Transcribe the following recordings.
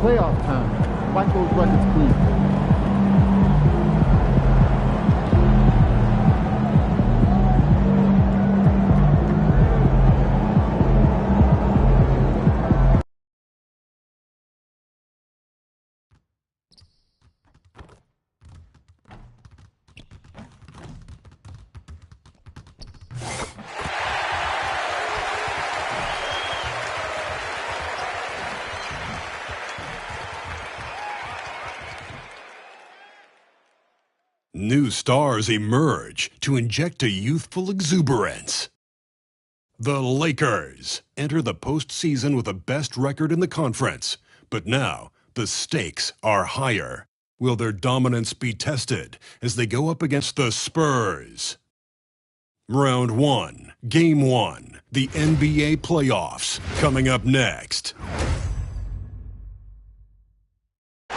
playoff time. Wipe those records clean. New stars emerge to inject a youthful exuberance. The Lakers enter the postseason with the best record in the conference, but now the stakes are higher. Will their dominance be tested as they go up against the Spurs? Round 1, Game 1, the NBA playoffs, coming up next.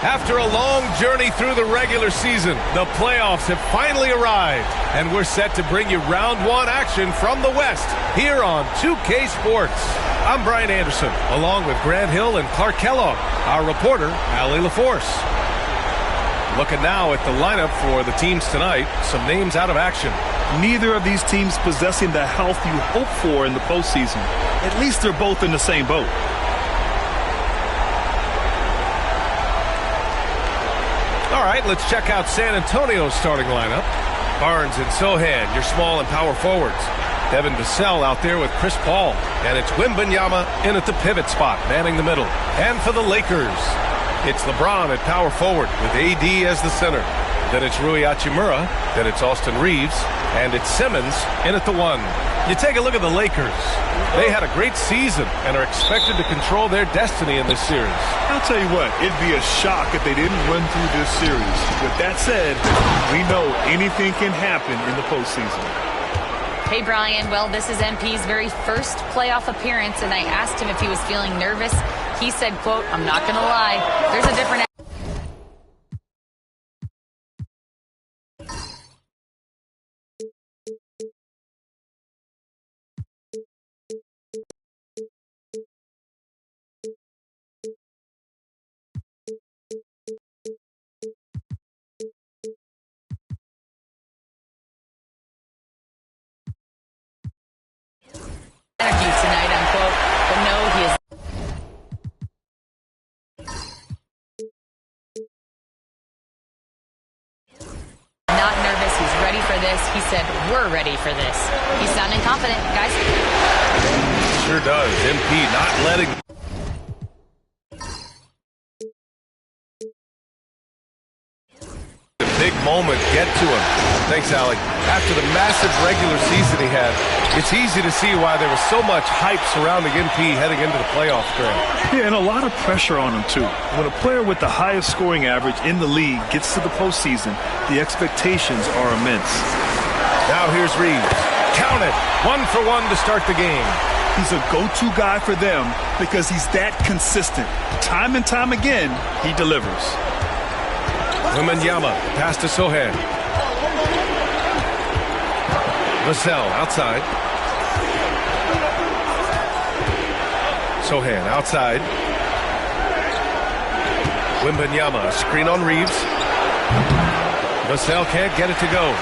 After a long journey through the regular season, the playoffs have finally arrived, and we're set to bring you round 1 action from the West here on 2K Sports. I'm Brian Anderson, along with Grant Hill and Clark Kellogg, our reporter, Allie LaForce. Looking now at the lineup for the teams tonight, some names out of action. Neither of these teams possessing the health you hope for in the postseason. At least they're both in the same boat. All right, let's check out San Antonio's starting lineup. Barnes and Sohan, your small and power forwards. Devin Vassell out there with Chris Paul. And it's Wembanyama in at the pivot spot, manning the middle. And for the Lakers, it's LeBron at power forward with AD as the center. Then it's Rui Hachimura. Then it's Austin Reeves. And it's Simmons in at the 1. You take a look at the Lakers. They had a great season and are expected to control their destiny in this series. I'll tell you what, it'd be a shock if they didn't run through this series. With that said, we know anything can happen in the postseason. Hey, Brian. Well, this is MP's very first playoff appearance, and I asked him if he was feeling nervous. He said, quote, "I'm not going to lie. There's a different..." energy tonight, unquote. But no, he is not nervous. He's ready for this. He said, "We're ready for this." He's sounding confident, guys. Sure does. MP not letting... the big moment get to him. Thanks, Allie. After the massive regular season he had, it's easy to see why there was so much hype surrounding MP heading into the playoffs, Grant. Yeah, and a lot of pressure on him, too. When a player with the highest scoring average in the league gets to the postseason, the expectations are immense. Now here's Reeves. Count it. 1 for 1 to start the game. He's a go-to guy for them because he's that consistent. Time and time again, he delivers. Wembanyama, pass to Sohan. Vassell outside. Sohan outside. Wembanyama, screen on Reeves. Vassell can't get it to go.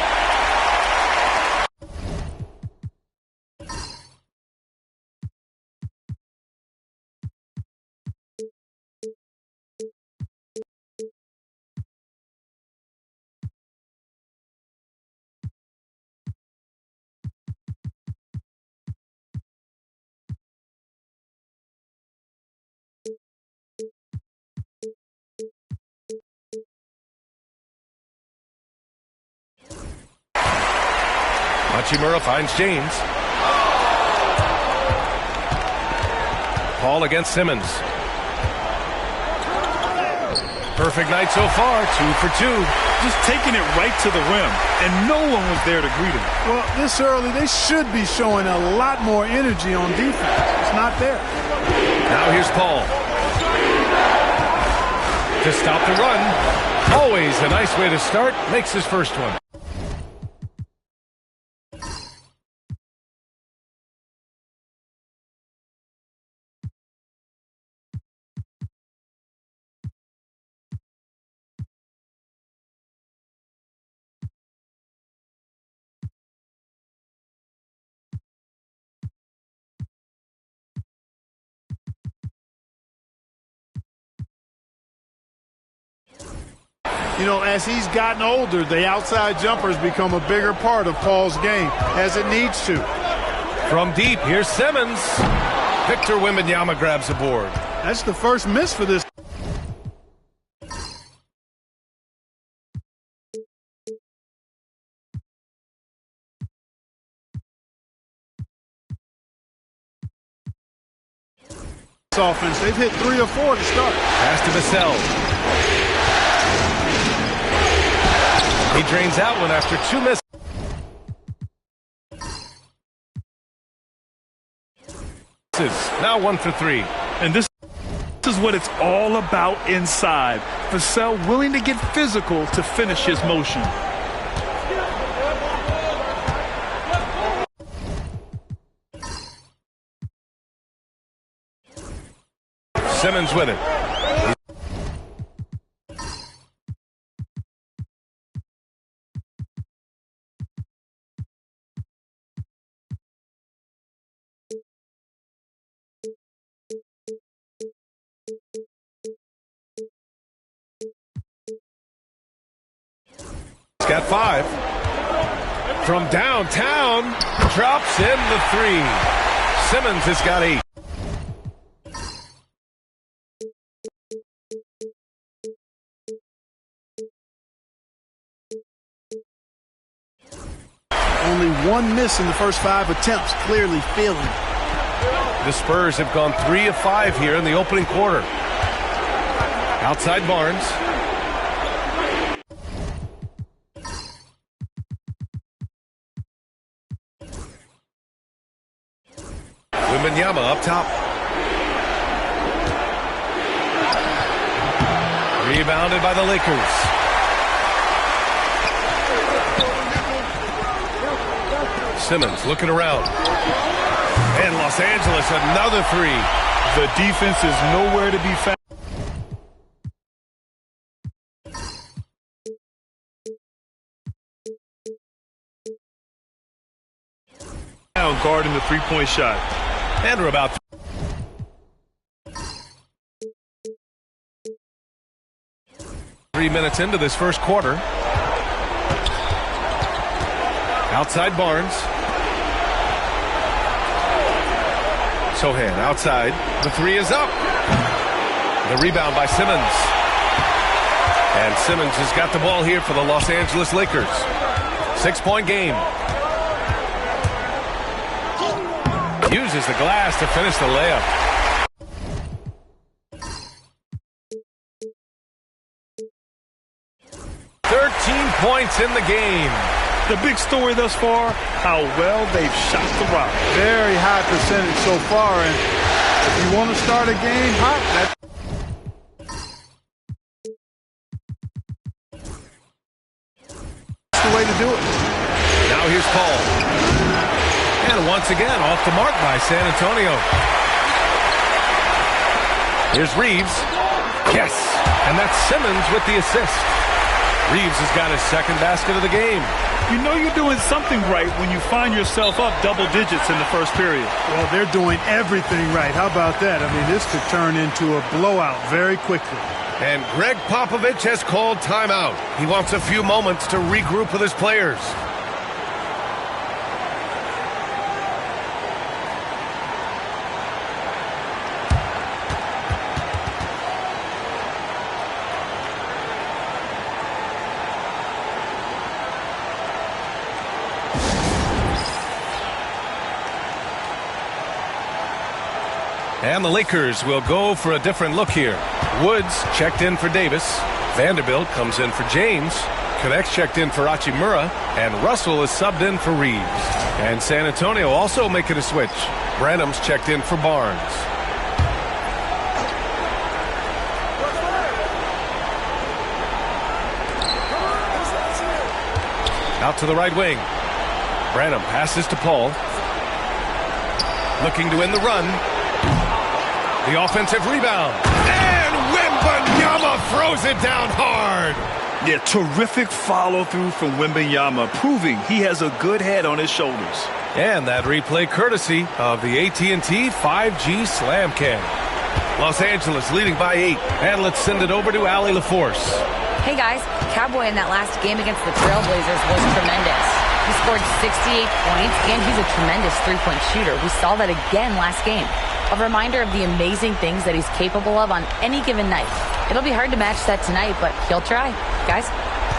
Hachimura finds James. Paul against Simmons. Perfect night so far, 2 for 2. Just taking it right to the rim, and no one was there to greet him. Well, this early, they should be showing a lot more energy on defense. It's not there. Now here's Paul. To stop the run. Always a nice way to start. Makes his first one. You know, as he's gotten older, the outside jumper has become a bigger part of Paul's game, as it needs to. From deep, here's Simmons. Victor Wembanyama grabs the board. That's the first miss for this. Offense. They've hit 3 or 4 to start. Pass to Vassell. He drains out one after 2 misses. Now 1 for 3. And this is what it's all about inside. Vassell willing to get physical to finish his motion. Simmons with it. He's got 5. From downtown, drops in the 3. Simmons has got 8. Only 1 miss in the first 5 attempts, clearly feeling it. The Spurs have gone 3 of 5 here in the opening quarter. Outside Barnes. Wembanyama up top. Rebounded by the Lakers. Simmons looking around. And Los Angeles, another 3. The defense is nowhere to be found. Now guarding the three-point shot. And we're about 3 minutes into this first quarter. Outside Barnes. Sohan outside. The 3 is up. The rebound by Simmons. And Simmons has got the ball here for the Los Angeles Lakers. 6-point game. Uses the glass to finish the layup. Points in the game. The big story thus far, how well they've shot the rock. Very high percentage so far, and if you want to start a game hot, that's the way to do it. Now here's Paul. And once again, off the mark by San Antonio. Here's Reeves. Yes, and that's Simmons with the assist. Reeves has got his second basket of the game. You know you're doing something right when you find yourself up double digits in the first period. Well, they're doing everything right. How about that? I mean, this could turn into a blowout very quickly. And Greg Popovich has called timeout. He wants a few moments to regroup with his players. And the Lakers will go for a different look here. Woods checked in for Davis. Vanderbilt comes in for James. Connects checked in for Hachimura. And Russell is subbed in for Reeves. And San Antonio also making a switch. Branham's checked in for Barnes. Out to the right wing. Branham passes to Paul. Looking to win the run. The offensive rebound. And Wembanyama throws it down hard. Yeah, terrific follow-through from Wembanyama, proving he has a good head on his shoulders. And that replay courtesy of the AT&T 5G Slam Cam. Los Angeles leading by 8. And let's send it over to Allie LaForce. Hey guys, Cowboy in that last game against the Trailblazers was tremendous. He scored 68 points, and he's a tremendous three-point shooter. We saw that again last game. A reminder of the amazing things that he's capable of on any given night. It'll be hard to match that tonight, but he'll try. Guys?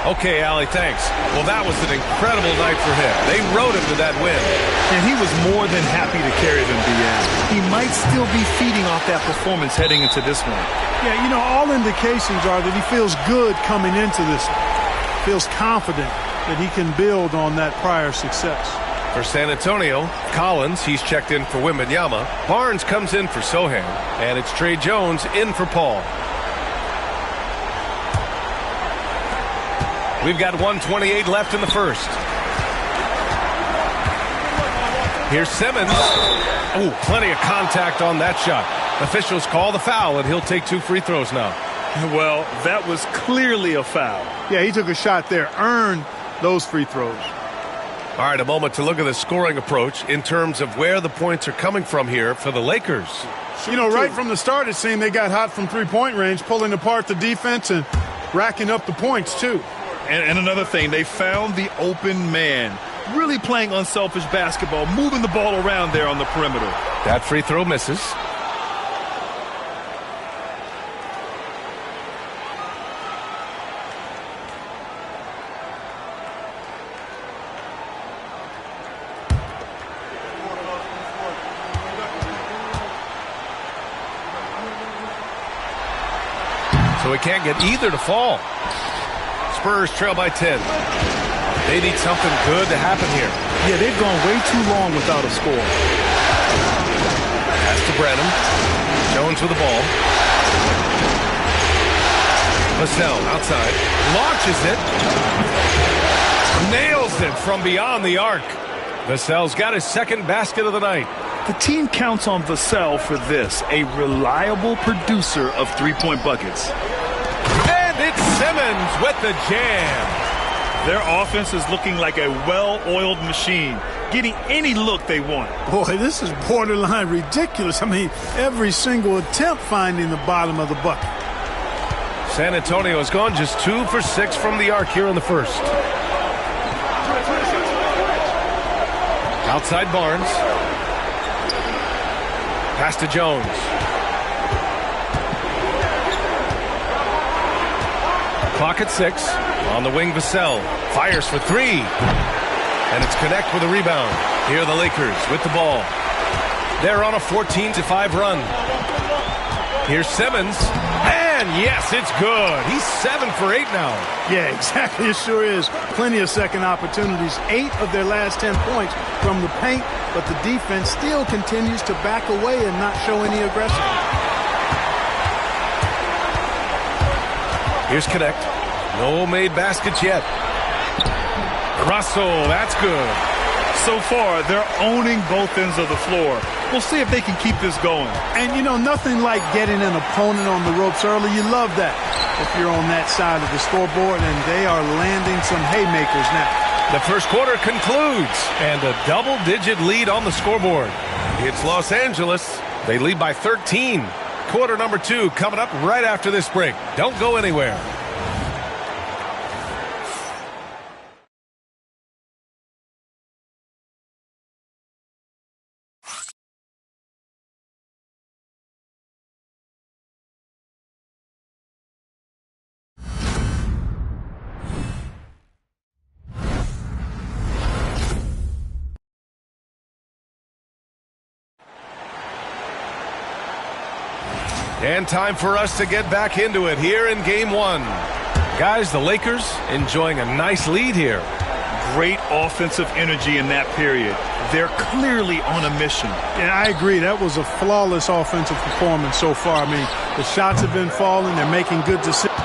Okay, Allie, thanks. Well, that was an incredible night for him. They rode him to that win. And he was more than happy to carry them, Diaz. He might still be feeding off that performance heading into this one. Yeah, you know, all indications are that he feels good coming into this one. Feels confident that he can build on that prior success. For San Antonio, Collins, he's checked in for Wembanyama. Barnes comes in for Sohan. And it's Trey Jones in for Paul. We've got 1:28 left in the first. Here's Simmons. Oh, plenty of contact on that shot. Officials call the foul, and he'll take 2 free throws now. Well, that was clearly a foul. Yeah, he took a shot there, earned those free throws. All right, a moment to look at the scoring approach in terms of where the points are coming from here for the Lakers. You know, right from the start, it seemed they got hot from three-point range, pulling apart the defense and racking up the points, too. And another thing, they found the open man. Really playing unselfish basketball, moving the ball around there on the perimeter. That free throw misses. So we can't get either to fall. Spurs trail by 10. They need something good to happen here. Yeah, they've gone way too long without a score. Pass to Brennan. Jones with the ball. Vassell outside. Launches it. Nails it from beyond the arc. Vassell's got his second basket of the night. The team counts on Vassell for this, a reliable producer of three-point buckets. And it's Simmons with the jam. Their offense is looking like a well-oiled machine, getting any look they want. Boy, this is borderline ridiculous. I mean, every single attempt finding the bottom of the bucket. San Antonio has gone just 2 for 6 from the arc here in the first. Outside Barnes. Pass to Jones. Clock at 6. On the wing, Vassell fires for 3. And it's Connect with a rebound. Here are the Lakers with the ball. They're on a 14-5 run. Here's Simmons. And yes, it's good. He's 7 for 8 now. Yeah, exactly. It sure is. Plenty of second opportunities. 8 of their last 10 points from the paint, but the defense still continues to back away and not show any aggression. Here's Connect. No made baskets yet. Russell, that's good. So far, they're owning both ends of the floor. We'll see if they can keep this going. And, you know, nothing like getting an opponent on the ropes early. You love that if you're on that side of the scoreboard, and they are landing some haymakers now. The first quarter concludes, and a double-digit lead on the scoreboard. It's Los Angeles. They lead by 13. Quarter number 2 coming up right after this break. Don't go anywhere. And time for us to get back into it here in Game 1. Guys, the Lakers enjoying a nice lead here. Great offensive energy in that period. They're clearly on a mission. Yeah, I agree. That was a flawless offensive performance so far. I mean, the shots have been falling. They're making good decisions.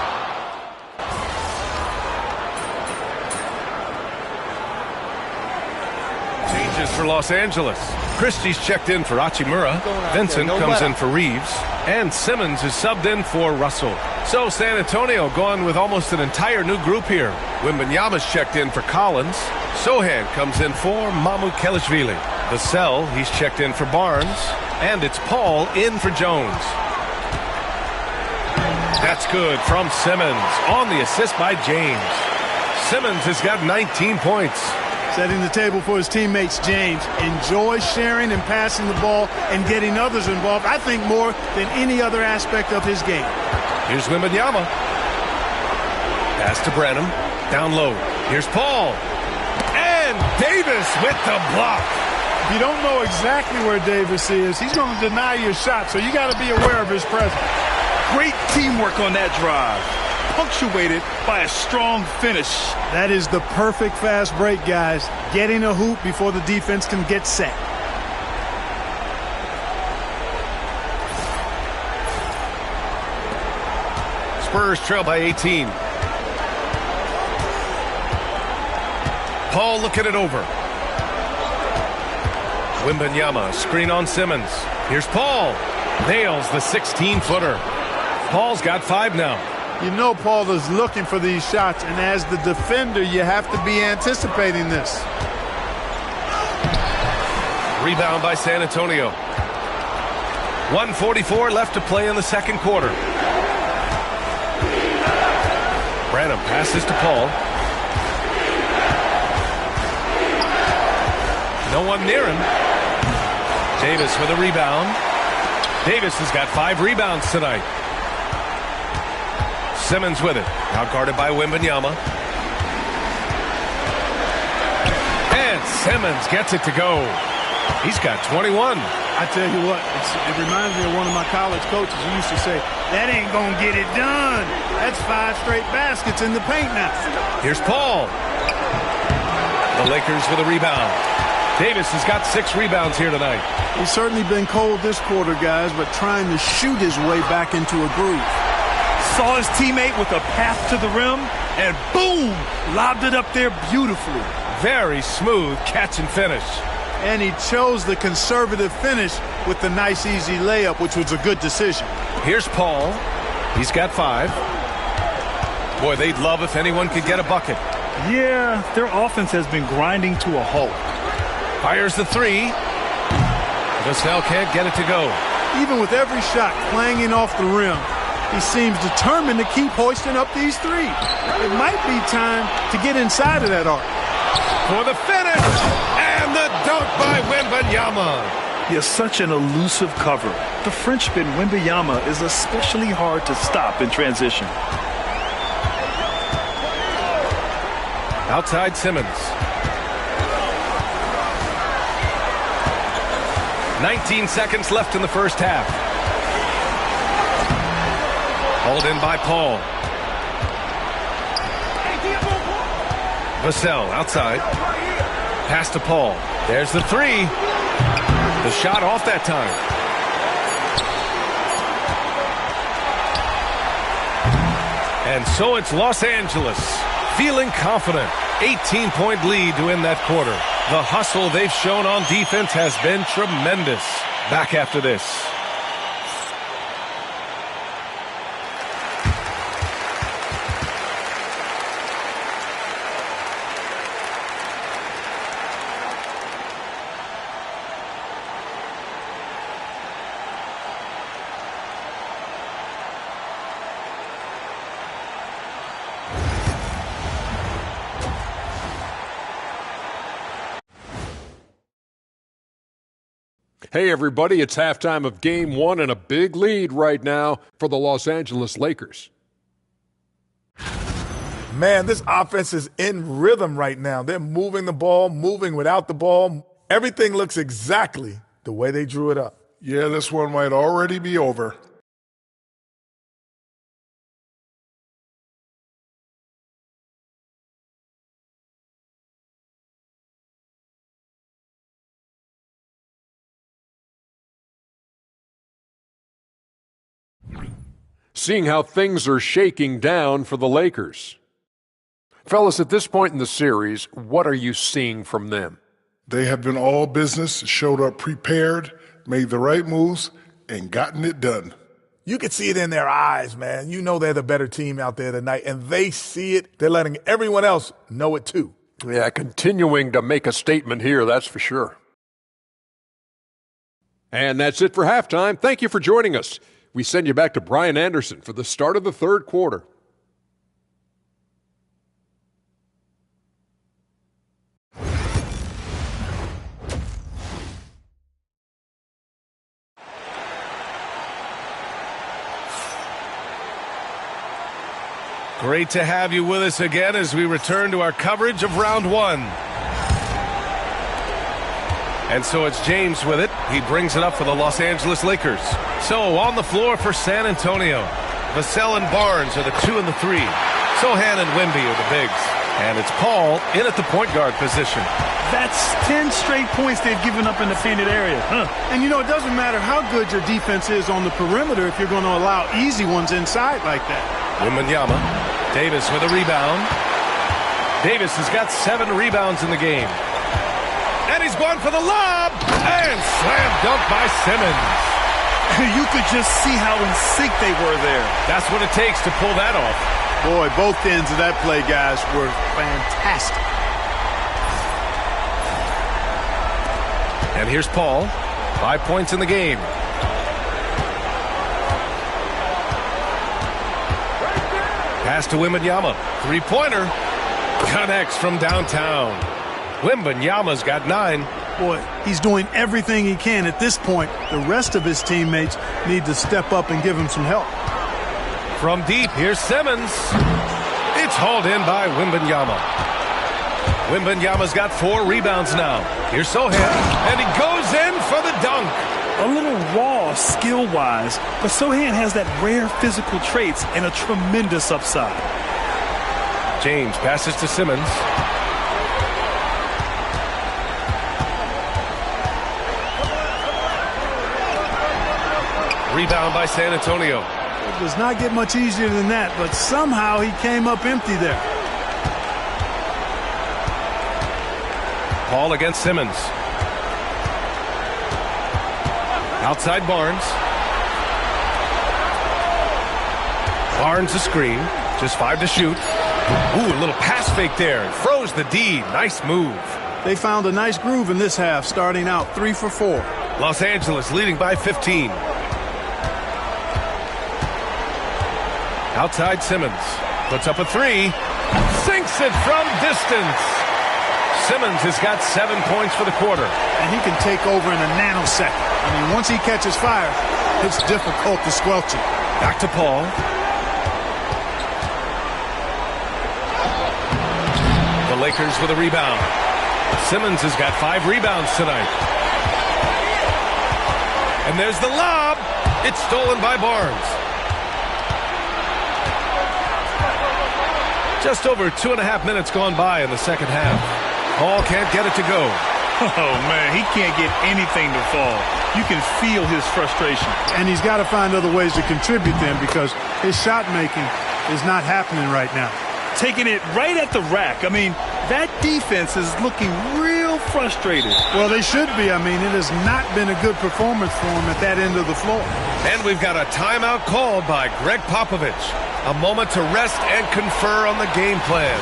Changes for Los Angeles. Christie's checked in for Hachimura. Vincent comes in for Reeves. And Simmons is subbed in for Russell. So San Antonio going with almost an entire new group here. Wembanyama's checked in for Collins. Sohan comes in for Mamukelashvili. Vassell, he's checked in for Barnes. And it's Paul in for Jones. That That's good from Simmons on the assist by James. Simmons has got 19 points. Setting the table for his teammates, James enjoys sharing and passing the ball and getting others involved, I think, more than any other aspect of his game. Here's Wembanyama. Pass to Branham. Down low. Here's Paul. And Davis with the block. If you don't know exactly where Davis is, he's going to deny your shot, so you got to be aware of his presence. Great teamwork on that drive, punctuated by a strong finish. That is the perfect fast break, guys. Getting a hoop before the defense can get set. Spurs trail by 18. Paul looking it over. Wembanyama, screen on Simmons. Here's Paul. Nails the 16-footer. Paul's got 5 now. You know Paul is looking for these shots, and as the defender, you have to be anticipating this. Rebound by San Antonio. 1:44 left to play in the second quarter. Branham passes to Paul. No one near him. Davis with a rebound. Davis has got 5 rebounds tonight. Simmons with it. Out guarded by Wembanyama. And Simmons gets it to go. He's got 21. I tell you what, it reminds me of one of my college coaches who used to say, that ain't going to get it done. That's 5 straight baskets in the paint now. Here's Paul. The Lakers with a rebound. Davis has got 6 rebounds here tonight. He's certainly been cold this quarter, guys, but trying to shoot his way back into a groove. Saw his teammate with a path to the rim, and boom, lobbed it up there beautifully. Very smooth catch and finish. And he chose the conservative finish with the nice, easy layup, which was a good decision. Here's Paul. He's got 5. Boy, they'd love if anyone could get a bucket. Yeah, their offense has been grinding to a halt. Fires the 3. Vassell can't get it to go. Even with every shot clanging off the rim, he seems determined to keep hoisting up these 3. It might be time to get inside of that arc. For the finish! And the dunk by Wembanyama. He has such an elusive cover. The Frenchman Wembanyama is especially hard to stop in transition. Outside Simmons. 19 seconds left in the first half. Hauled in by Paul. Vassell outside. Pass to Paul. There's the 3. The shot off that time. And so it's Los Angeles feeling confident. 18-point lead to win that quarter. The hustle they've shown on defense has been tremendous. Back after this. Hey, everybody, it's halftime of Game 1 and a big lead right now for the Los Angeles Lakers. Man, this offense is in rhythm right now. They're moving the ball, moving without the ball. Everything looks exactly the way they drew it up. Yeah, this one might already be over. Seeing how things are shaking down for the Lakers. Fellas, at this point in the series, what are you seeing from them? They have been all business, showed up prepared, made the right moves, and gotten it done. You can see it in their eyes, man. You know they're the better team out there tonight, and they see it. They're letting everyone else know it too. Yeah, continuing to make a statement here, that's for sure. And that's it for halftime. Thank you for joining us. We send you back to Brian Anderson for the start of the third quarter. Great to have you with us again as we return to our coverage of round one. And so it's James with it. He brings it up for the Los Angeles Lakers. So on the floor for San Antonio, Vassell and Barnes are the 2 and the 3. Sohan and Wemby are the bigs. And it's Paul in at the point guard position. That's 10 straight points they've given up in the painted area. And, you know, it doesn't matter how good your defense is on the perimeter if you're going to allow easy ones inside like that. Wembanyama. Davis with a rebound. Davis has got 7 rebounds in the game. And he's going for the lob. And slam dunk by Simmons. You could just see how in sync they were there. That's what it takes to pull that off. Boy, both ends of that play, guys, were fantastic. And here's Paul. 5 points in the game. Pass to Wembanyama. Three-pointer. Connects from downtown. Wembanyama's got 9. Boy, he's doing everything he can at this point. The rest of his teammates need to step up and give him some help. From deep, here's Simmons. It's hauled in by Wembanyama. Wembanyama's got 4 rebounds now. Here's Sohan, and he goes in for the dunk. A little raw skill-wise, but Sohan has that rare physical traits and a tremendous upside. James passes to Simmons. Rebound by San Antonio. It does not get much easier than that, but somehow he came up empty there. Paul against Simmons. Outside Barnes. Barnes a screen. Just 5 to shoot. Ooh, a little pass fake there. Froze the D. Nice move. They found a nice groove in this half, starting out 3 for 4. Los Angeles leading by 15. Outside Simmons. Puts up a 3. Sinks it from distance. Simmons has got 7 points for the quarter. And he can take over in a nanosecond. I mean, once he catches fire, it's difficult to squelch it. Back to Paul. The Lakers with a rebound. Simmons has got 5 rebounds tonight. And there's the lob. It's stolen by Barnes. Just over 2.5 minutes gone by in the second half. Paul can't get it to go. Oh, man, he can't get anything to fall. You can feel his frustration. And he's got to find other ways to contribute then because his shot making is not happening right now. Taking it right at the rack. I mean, that defense is looking real frustrated. Well, they should be. I mean, it has not been a good performance for him at that end of the floor. And we've got a timeout called by Greg Popovich. A moment to rest and confer on the game plan.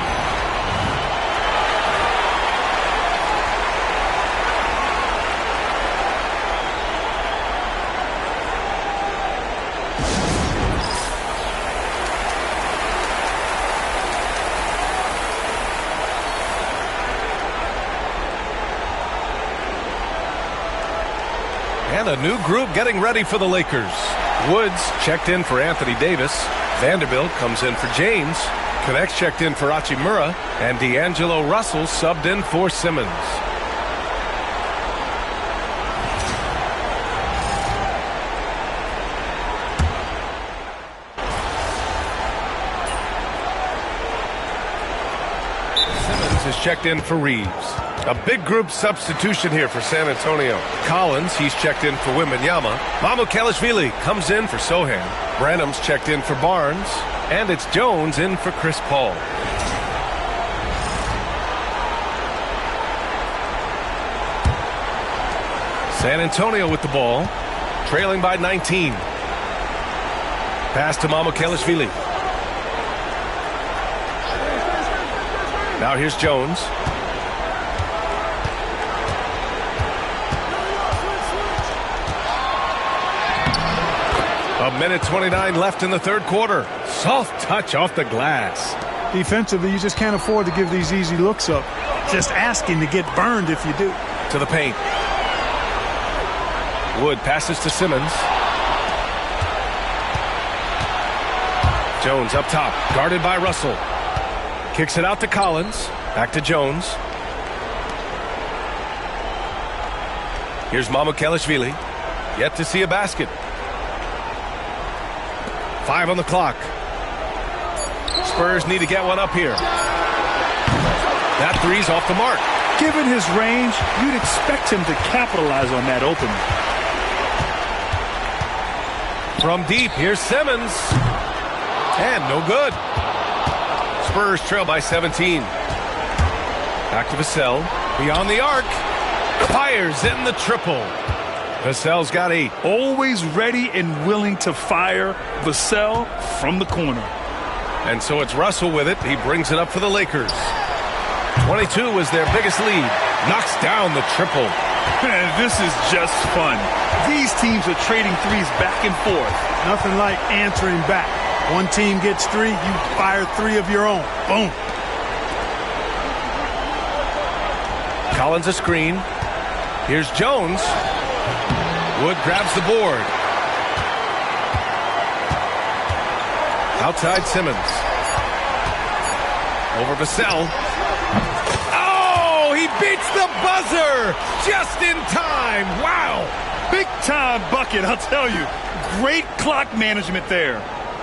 And a new group getting ready for the Lakers. Woods checked in for Anthony Davis. Vanderbilt comes in for James. Connects checked in for Hachimura. And D'Angelo Russell subbed in for Simmons. Simmons is checked in for Reeves. A big group substitution here for San Antonio. Collins, he's checked in for Wembanyama. Mamukelashvili comes in for Sohan. Branham's checked in for Barnes. And it's Jones in for Chris Paul. San Antonio with the ball. Trailing by 19. Pass to Mamukelashvili. Now here's Jones. minute 29 left in the third quarter. Soft touch off the glass. Defensively, you just can't afford to give these easy looks up. Just asking to get burned if you do. To the paint. Wood passes to Simmons. Jones up top, guarded by Russell. Kicks it out to Collins. Back to Jones. Here's Mamukelashvili. Yet to see a basket. 5 on the clock. Spurs need to get one up here. That three's off the mark. Given his range, you'd expect him to capitalize on that opening. From deep, here's Simmons. And no good. Spurs trail by 17. Back to Vassell. Beyond the arc. Fires in the triple. Vassell's got 8. Always ready and willing to fire. Vassell from the corner. And so it's Russell with it. He brings it up for the Lakers. 22 was their biggest lead. Knocks down the triple. This is just fun. These teams are trading threes back and forth. Nothing like answering back. One team gets 3, you fire 3 of your own. Boom. Collins a screen. Here's Jones. Wood grabs the board. Outside Simmons. Over Vassell. Oh, he beats the buzzer just in time. Wow. Big time bucket, I'll tell you. Great clock management there.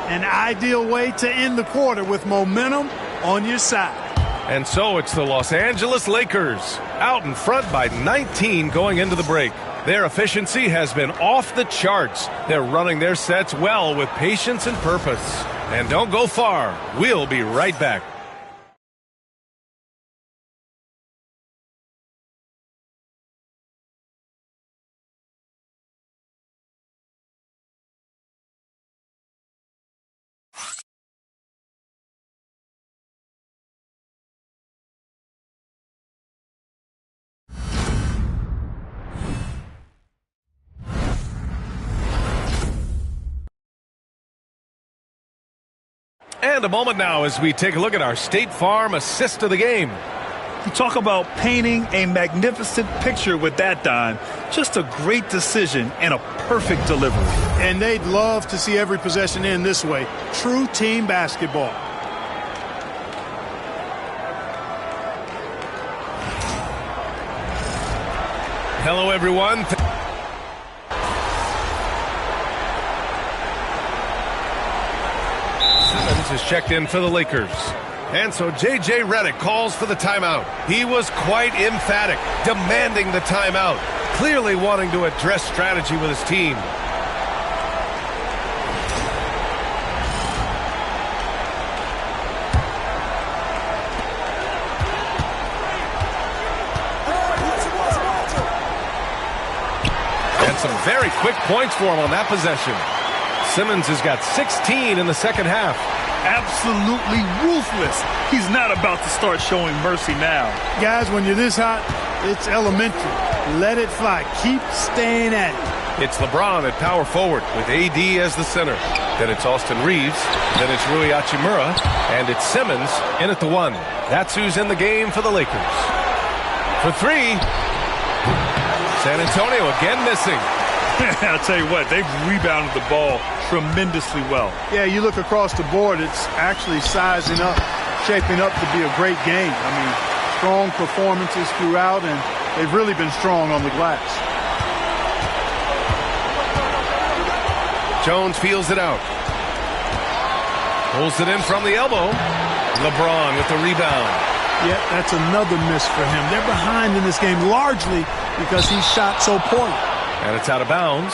An ideal way to end the quarter with momentum on your side. And so it's the Los Angeles Lakers out in front by 19 going into the break. Their efficiency has been off the charts. They're running their sets well with patience and purpose. And don't go far. We'll be right back. And a moment now as we take a look at our State Farm assist of the game. You talk about painting a magnificent picture with that, Don. Just a great decision and a perfect delivery. And they'd love to see every possession end this way. True team basketball. Hello, everyone. Simmons is checked in for the Lakers. And so J.J. Redick calls for the timeout. He was quite emphatic, demanding the timeout, clearly wanting to address strategy with his team. And some very quick points for him on that possession. Simmons has got 16 in the second half. Absolutely ruthless. He's not about to start showing mercy now. Guys, when you're this hot, it's elementary. Let it fly. Keep staying at it. It's LeBron at power forward with AD as the center. Then it's Austin Reeves. Then it's Rui Hachimura. And it's Simmons in at the 1. That's who's in the game for the Lakers. For 3. San Antonio again missing. I'll tell you what, they've rebounded the ball tremendously well. Yeah, you look across the board, it's actually sizing up, shaping up to be a great game. I mean, strong performances throughout, and they've really been strong on the glass. Jones feels it out. Pulls it in from the elbow. LeBron with the rebound. Yeah, that's another miss for him. They're behind in this game largely because he shot so poorly. And it's out of bounds.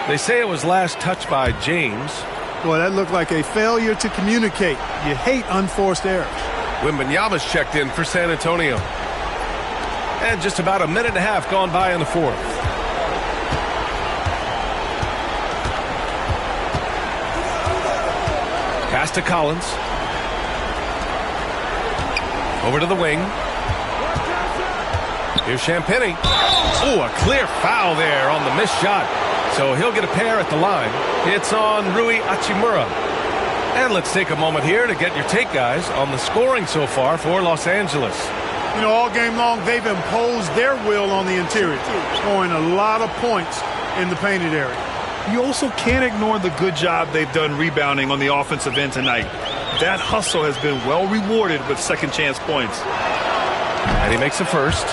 They say it was last touched by James. Boy, that looked like a failure to communicate. You hate unforced errors. Wembanyama's checked in for San Antonio. And just about a minute and a half gone by in the fourth. Pass to Collins. Over to the wing. Here's Champagnie. Oh, a clear foul there on the missed shot. So he'll get a pair at the line. It's on Rui Hachimura. And let's take a moment here to get your take, guys, on the scoring so far for Los Angeles. You know, all game long, they've imposed their will on the interior, scoring a lot of points in the painted area. You also can't ignore the good job they've done rebounding on the offensive end tonight. That hustle has been well rewarded with second chance points. And he makes a first.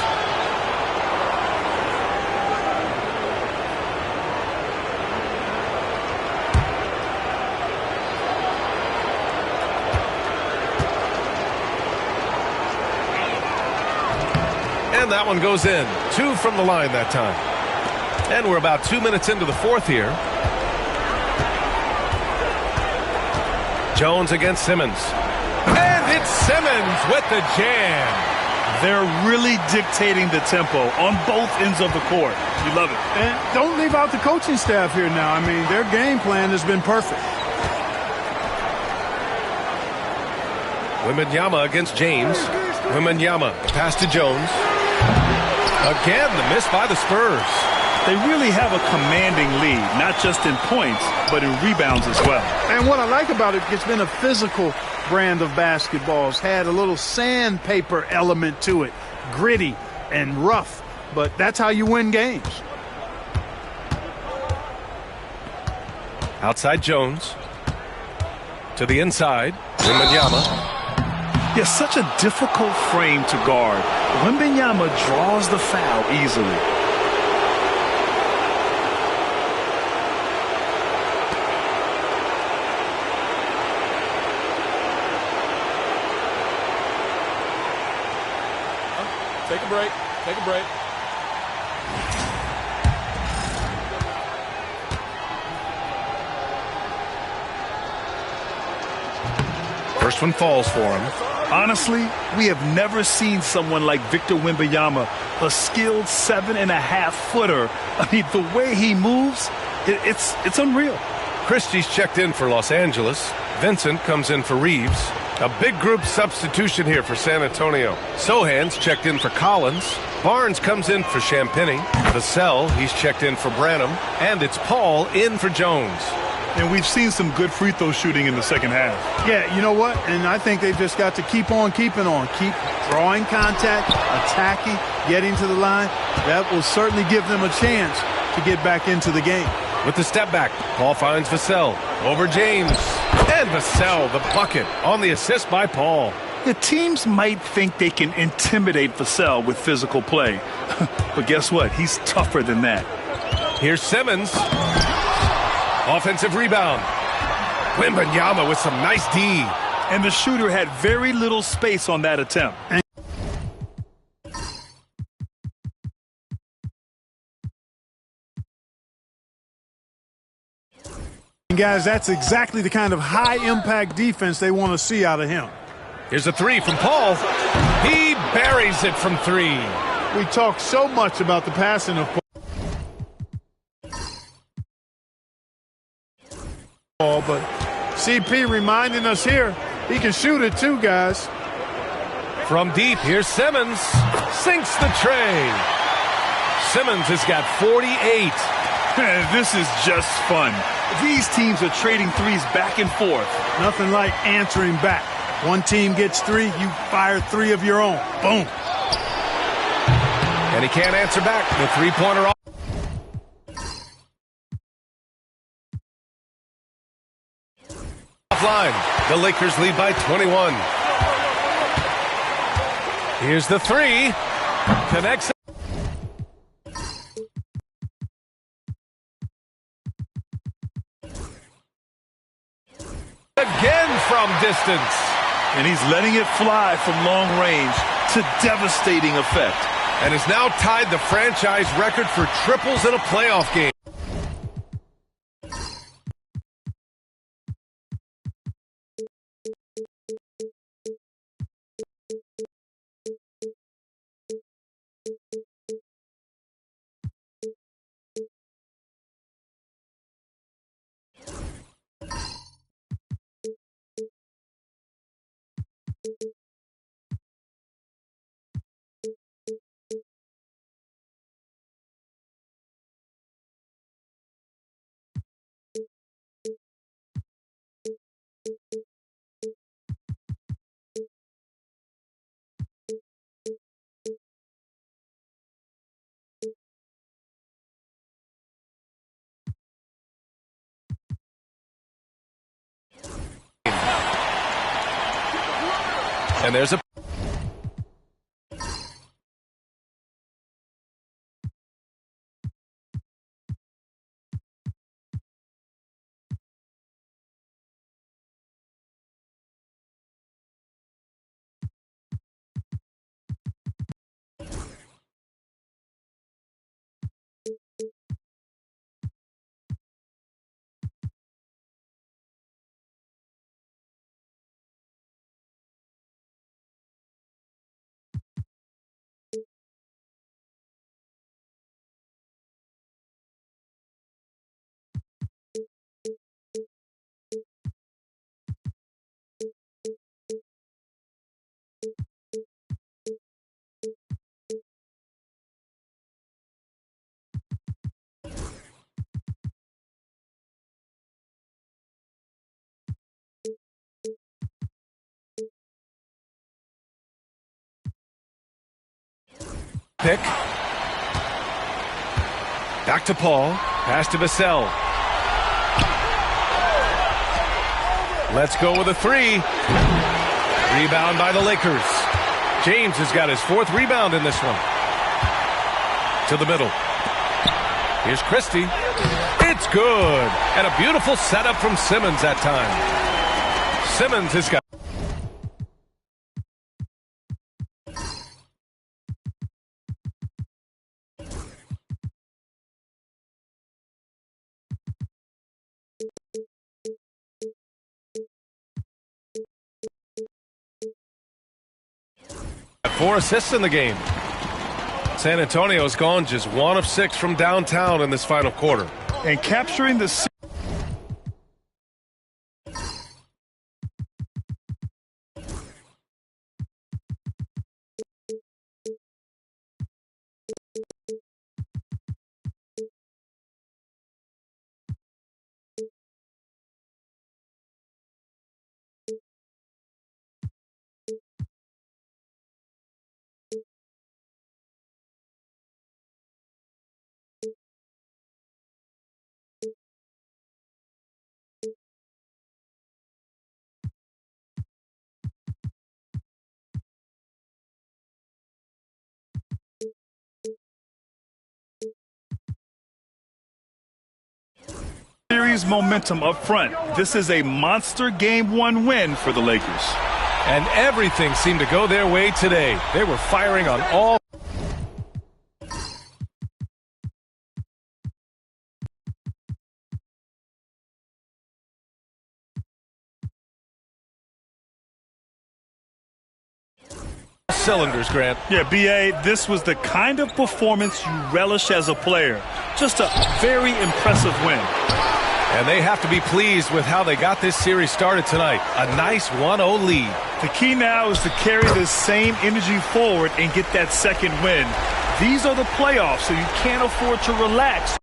And that one goes in. 2 from the line that time. And we're about 2 minutes into the fourth here. Jones against Simmons. And it's Simmons with the jam. They're really dictating the tempo on both ends of the court. You love it. And don't leave out the coaching staff here now. I mean, their game plan has been perfect. Wembanyama against James. Wembanyama, pass to Jones. Again, the miss by the Spurs. They really have a commanding lead, not just in points, but in rebounds as well. And what I like about it, it's been a physical brand of basketball. It's had a little sandpaper element to it, gritty and rough, but that's how you win games. Outside Jones. To the inside, Wembanyama. Yeah, such a difficult frame to guard. Wembanyama draws the foul easily. Take a break. Take a break. First one falls for him. Honestly, we have never seen someone like Victor Wembanyama, a skilled 7.5-footer. I mean, the way he moves, it's unreal. Christie's checked in for Los Angeles. Vincent comes in for Reeves. A big group substitution here for San Antonio. Sohan's checked in for Collins. Barnes comes in for Champagny. Vassell, he's checked in for Branham. And it's Paul in for Jones. And we've seen some good free throw shooting in the second half. Yeah, you know what? And I think they've just got to keep on keeping on. Keep drawing contact, attacking, getting to the line. That will certainly give them a chance to get back into the game. With the step back, Paul finds Vassell over James. And Vassell, the bucket, on the assist by Paul. The teams might think they can intimidate Vassell with physical play. But guess what? He's tougher than that. Here's Simmons. Offensive rebound. Wembanyama with some nice D. And the shooter had very little space on that attempt. And guys, that's exactly the kind of high-impact defense they want to see out of him. Here's a three from Paul. He buries it from 3. We talk so much about the passing of Paul, but CP reminding us here, he can shoot it too, guys. From deep, here's Simmons. Sinks the tray. Simmons has got 48. This is just fun. These teams are trading threes back and forth. Nothing like answering back. One team gets 3, you fire 3 of your own. Boom. And he can't answer back. The three-pointer off. Offline. The Lakers lead by 21. Here's the 3. Connects. Again from distance. And he's letting it fly from long range to devastating effect. And has now tied the franchise record for triples in a playoff game. And there's a pick. Back to Paul. Pass to Vassell. Let's go with a three. Rebound by the Lakers. James has got his 4th rebound in this one. To the middle. Here's Christie. It's good. And a beautiful setup from Simmons that time. Simmons has got... Four assists in the game. San Antonio's gone just 1 of 6 from downtown in this final quarter. And capturing the series momentum up front. This is a monster Game 1 win for the Lakers. And everything seemed to go their way today. They were firing on all... cylinders, Grant. Yeah, B.A., this was the kind of performance you relish as a player. Just a very impressive win. And they have to be pleased with how they got this series started tonight. A nice 1-0 lead. The key now is to carry this same energy forward and get that second win. These are the playoffs, so you can't afford to relax.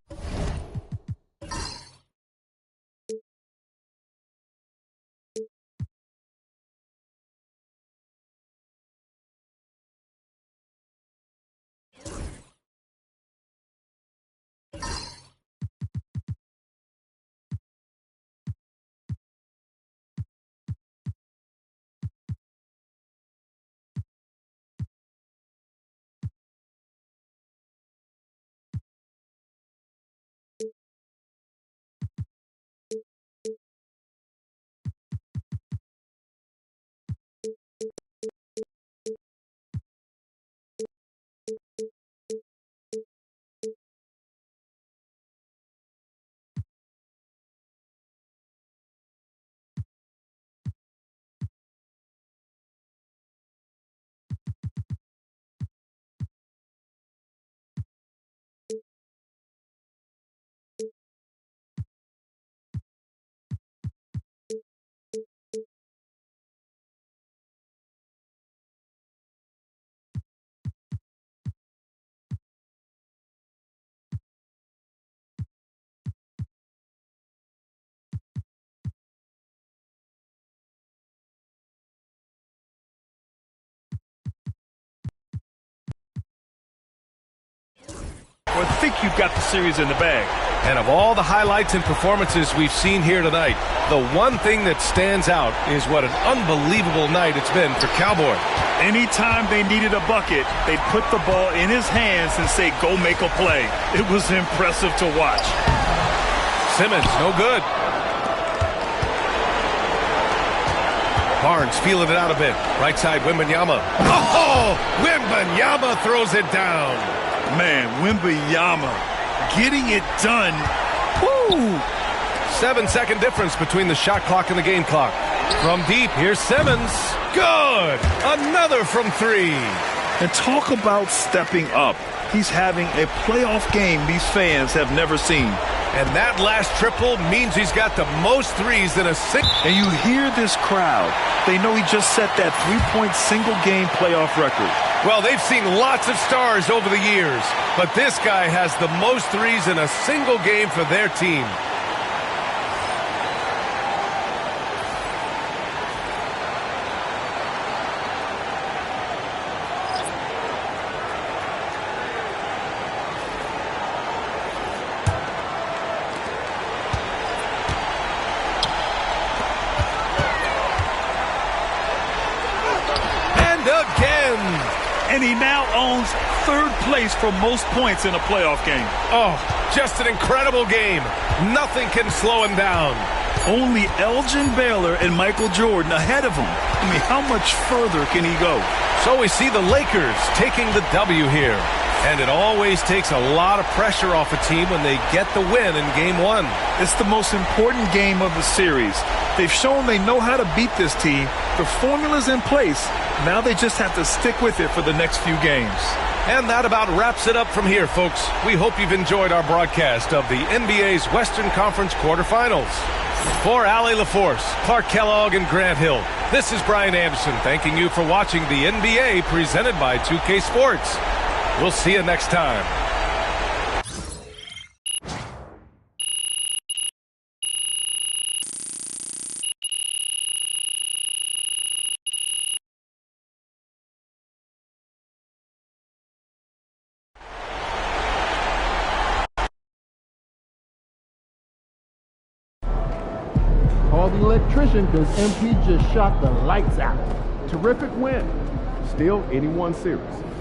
or think you've got the series in the bag. And of all the highlights and performances we've seen here tonight, the one thing that stands out is what an unbelievable night it's been for Cowboy. Anytime they needed a bucket, they'd put the ball in his hands and say, go make a play. It was impressive to watch. Simmons, no good. Barnes feeling it out a bit. Right side, Wembanyama. Oh, Wembanyama throws it down. Man, Wembanyama getting it done. Woo! 7-second difference between the shot clock and the game clock. From deep, here's Simmons. Good! Another from three. And talk about stepping up. He's having a playoff game these fans have never seen. And that last triple means he's got the most threes in a And you hear this crowd. They know he just set that three-point single-game playoff record. Well, they've seen lots of stars over the years, but this guy has the most threes in a single game for their team. And he now owns third place for most points in a playoff game. Oh, just an incredible game. Nothing can slow him down. Only Elgin Baylor and Michael Jordan ahead of him. I mean, how much further can he go? So we see the Lakers taking the W here. And it always takes a lot of pressure off a team when they get the win in Game 1. It's the most important game of the series. They've shown they know how to beat this team. The formula's in place. Now they just have to stick with it for the next few games. And that about wraps it up from here, folks. We hope you've enjoyed our broadcast of the NBA's Western Conference quarterfinals. For Allie LaForce, Clark Kellogg, and Grant Hill, this is Brian Anderson thanking you for watching the NBA presented by 2K Sports. We'll see you next time. Call the electrician because MP just shot the lights out. Terrific win. Still 81 series.